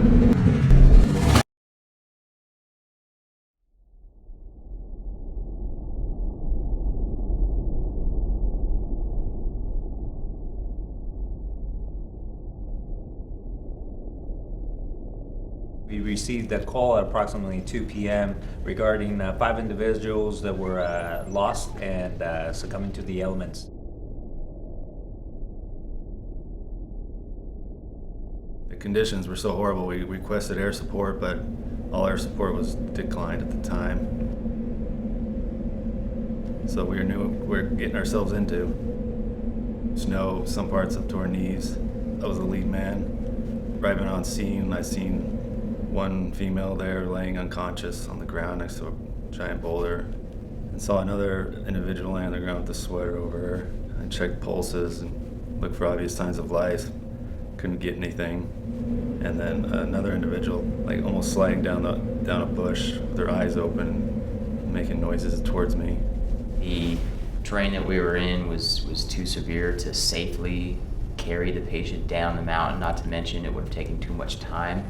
We received a call at approximately 2 p.m. regarding 5 individuals that were lost and succumbing to the elements. The conditions were so horrible, we requested air support, but all air support was declined at the time. So we knew what we were getting ourselves into. Snow, some parts up to our knees. I was the lead man. Arriving on scene, I seen one female there laying unconscious on the ground next to a giant boulder, and saw another individual laying on the ground with a sweater over her. I checked pulses and looked for obvious signs of life. Couldn't get anything. And then another individual, like almost sliding down a bush with their eyes open, making noises towards me. The terrain that we were in was too severe to safely carry the patient down the mountain, not to mention it would have taken too much time.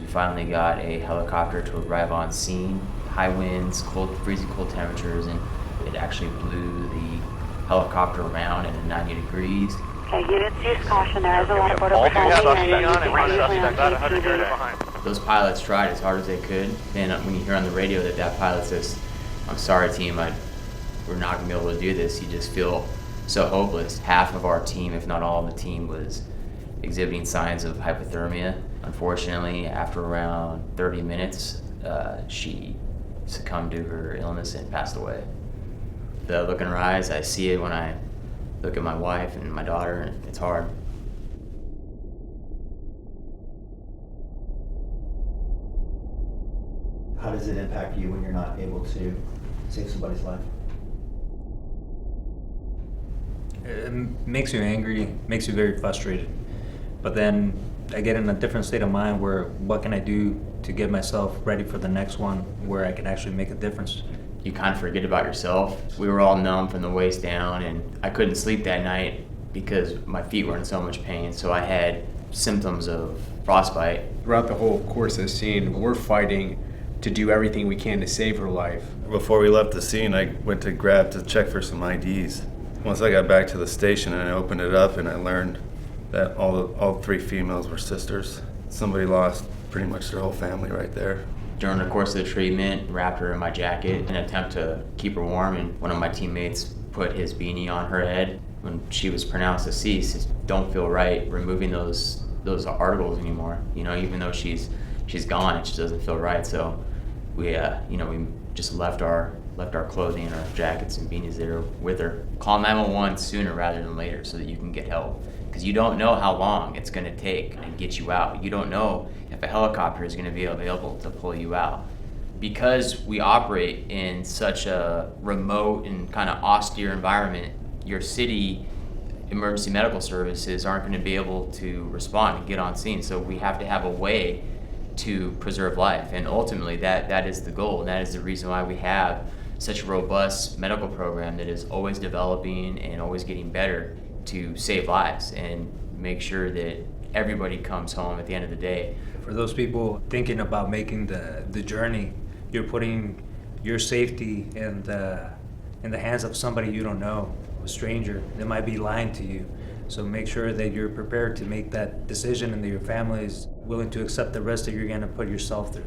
We finally got a helicopter to arrive on scene. High winds, freezing cold temperatures, and it actually blew the helicopter around at 90 degrees. Okay, units use caution. There is a lot of border patrol. Those pilots tried as hard as they could, and when you hear on the radio that pilot says, "I'm sorry, team, we're not going to be able to do this," you just feel so hopeless. Half of our team, if not all of the team, was exhibiting signs of hypothermia. Unfortunately, after around 30 minutes, she succumbed to her illness and passed away. The look in her eyes, I see it when I look at my wife and my daughter, and it's hard. How does it impact you when you're not able to save somebody's life? It makes you angry, makes you very frustrated. But then I get in a different state of mind where what can I do to get myself ready for the next one where I can actually make a difference. You kind of forget about yourself. We were all numb from the waist down, and I couldn't sleep that night because my feet were in so much pain. So I had symptoms of frostbite. Throughout the whole course of the scene, we're fighting to do everything we can to save her life. Before we left the scene, I went to check for some IDs. Once I got back to the station and I opened it up and I learned that all 3 females were sisters. Somebody lost pretty much their whole family right there. During the course of the treatment, wrapped her in my jacket in an attempt to keep her warm, and one of my teammates put his beanie on her head. When she was pronounced deceased, it don't feel right removing those articles anymore. You know, even though she's gone, it just doesn't feel right. So we just left our clothing and our jackets and beanies there with her. Call 911 sooner rather than later so that you can get help. Because you don't know how long it's going to take to get you out. You don't know if a helicopter is going to be available to pull you out. Because we operate in such a remote and kind of austere environment, your city emergency medical services aren't going to be able to respond and get on scene. So we have to have a way to preserve life. And ultimately, that is the goal. And that is the reason why we have such a robust medical program that is always developing and always getting better to save lives and make sure that everybody comes home at the end of the day. For those people thinking about making the journey, you're putting your safety in the hands of somebody you don't know, a stranger that might be lying to you. So make sure that you're prepared to make that decision and that your family is willing to accept the risk that you're going to put yourself through.